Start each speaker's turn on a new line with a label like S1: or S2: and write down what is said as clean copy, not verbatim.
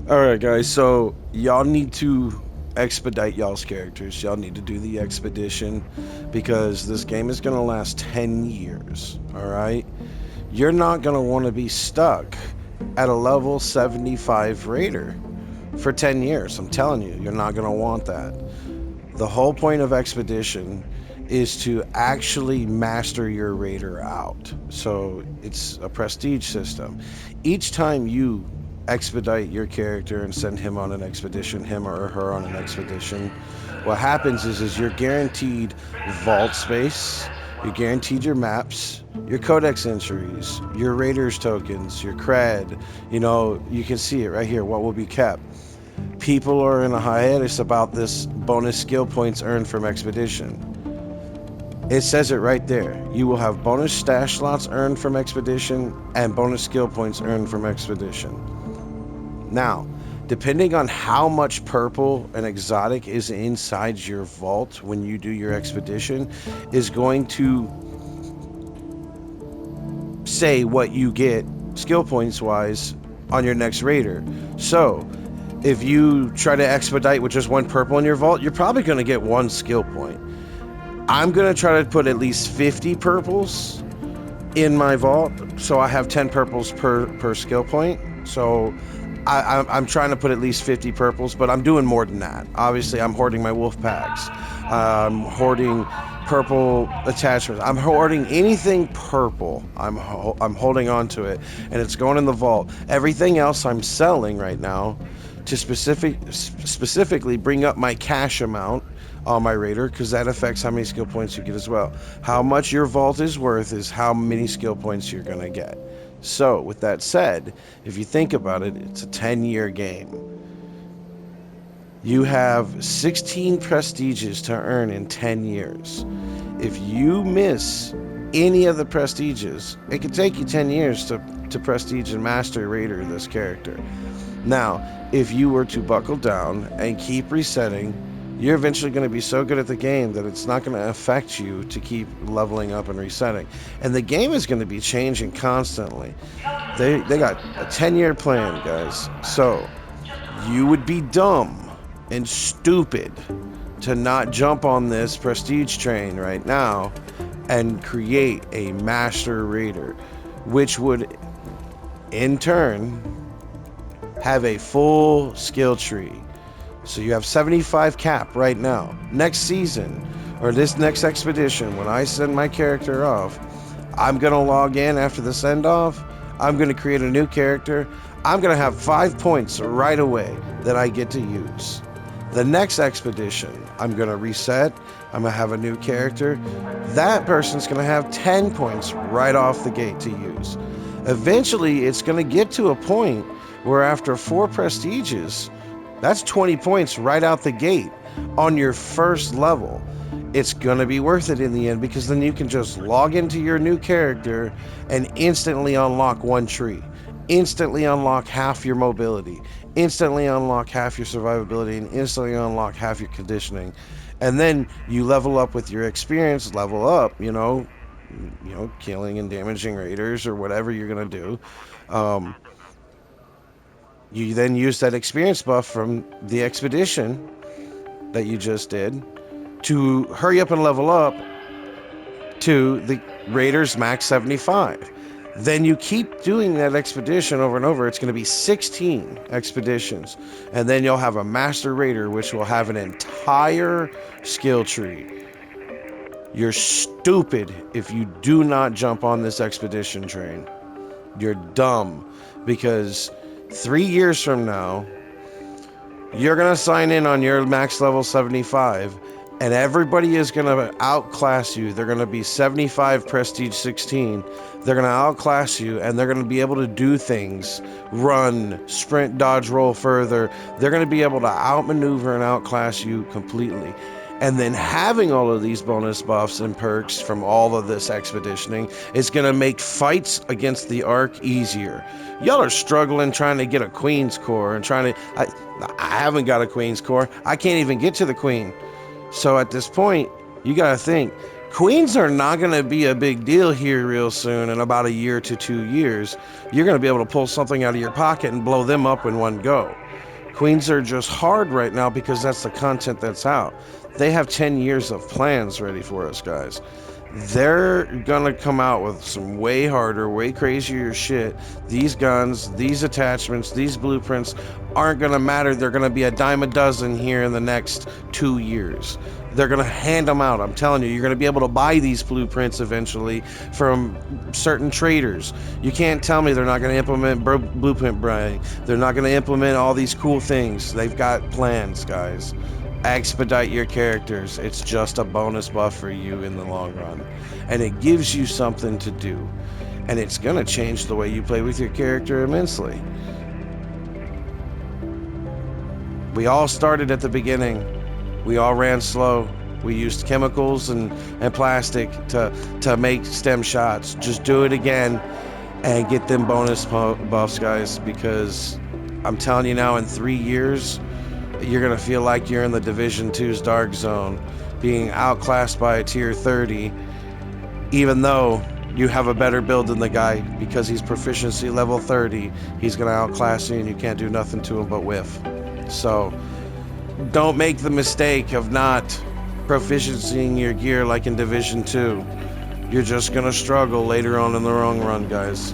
S1: All right, guys. So y'all need to expedite y'all's characters. Y'all need to do the expedition because this game is gonna last 10 years. All right. You're not gonna want to be stuck at a level 75 raider for 10 years. I'm telling you, you're not gonna want that. The whole point of expedition is to actually master your raider out. So it's a prestige system. Each time you expedite your character and send him on an expedition, him or her on an expedition, what happens is you're guaranteed vault space, you're guaranteed your maps, your codex entries, your raiders tokens, your cred. You can see it right here, what will be kept. People are in a hiatus about this bonus skill points earned from expedition. It says it right there. You will have bonus stash slots earned from expedition and bonus skill points earned from expedition. Now, depending on how much purple and exotic is inside your vault when you do your expedition, is going to say what you get skill points wise on your next raider. So, if you try to expedite with just one purple in your vault, you're probably going to get one skill point. I'm going to try to put at least 50 purples in my vault, so I have 10 purples per skill point. So I'm trying to put at least 50 purples, but I'm doing more than that. Obviously, I'm hoarding my wolf packs. I'm hoarding purple attachments. I'm hoarding anything purple. I'm holding on to it, and it's going in the vault. Everything else I'm selling right now to specifically bring up my cash amount on my raider, because that affects how many skill points you get as well. How much your vault is worth is how many skill points you're going to get. So, with that said, if you think about it, it's a 10-year game. You have 16 prestiges to earn in 10 years. If you miss any of the prestiges, it could take you 10 years to prestige and master Raider this character. Now, if you were to buckle down and keep resetting, you're eventually going to be so good at the game that it's not going to affect you to keep leveling up and resetting. And the game is going to be changing constantly. They got a 10-year plan, guys. So, you would be dumb and stupid to not jump on this prestige train right now and create a master raider, which would in turn have a full skill tree. So you have 75 cap right now. Next season, or this next expedition, when I send my character off, I'm going to log in after the send off. I'm going to create a new character. I'm going to have 5 points right away that I get to use. The next expedition, I'm going to reset. I'm going to have a new character. That person's going to have 10 points right off the gate to use. Eventually, it's going to get to a point where after 4 prestiges, that's 20 points right out the gate on your first level. It's going to be worth it in the end, because then you can just log into your new character and instantly unlock one tree, instantly unlock half your mobility, instantly unlock half your survivability, and instantly unlock half your conditioning. And then you level up with your experience, level up, killing and damaging raiders or whatever you're going to do. Um, you then use that experience buff from the expedition that you just did to hurry up and level up to the Raiders Max 75. Then you keep doing that expedition over and over. It's going to be 16 expeditions. And then you'll have a Master Raider, which will have an entire skill tree. You're stupid if you do not jump on this expedition train. You're dumb, because 3 years from now, you're going to sign in on your max level 75, and everybody is going to outclass you. They're going to be 75 prestige 16. They're going to outclass you, and they're going to be able to do things, run, sprint, dodge, roll further. They're going to be able to outmaneuver and outclass you completely. And then having all of these bonus buffs and perks from all of this expeditioning is going to make fights against the Ark easier. Y'all are struggling trying to get a Queen's Core and trying to... I haven't got a Queen's Core. I can't even get to the Queen. So at this point, you got to think, Queens are not going to be a big deal here real soon. In about a year to 2 years, you're going to be able to pull something out of your pocket and blow them up in one go. Queens are just hard right now because that's the content that's out. They have 10 years of plans ready for us, guys. They're gonna come out with some way harder, way crazier shit. These guns, these attachments, these blueprints aren't gonna matter. They're gonna be a dime a dozen here in the next 2 years. They're gonna hand them out. I'm telling you, you're gonna be able to buy these blueprints eventually from certain traders. You can't tell me they're not gonna implement blueprint buying. They're not gonna implement all these cool things. They've got plans, guys. Expedite your characters. It's just a bonus buff for you in the long run, and it gives you something to do, and it's gonna change the way you play with your character immensely. We all started at the beginning. We all ran slow. We used chemicals and plastic to make stem shots. Just do it again and get them bonus buffs, guys, because I'm telling you now, in 3 years you're gonna feel like you're in the Division 2's Dark Zone, being outclassed by a tier 30, even though you have a better build than the guy, because he's proficiency level 30. He's gonna outclass you and you can't do nothing to him but whiff. So don't make the mistake of not proficiencying your gear like in Division 2. You're just gonna struggle later on in the long run, guys.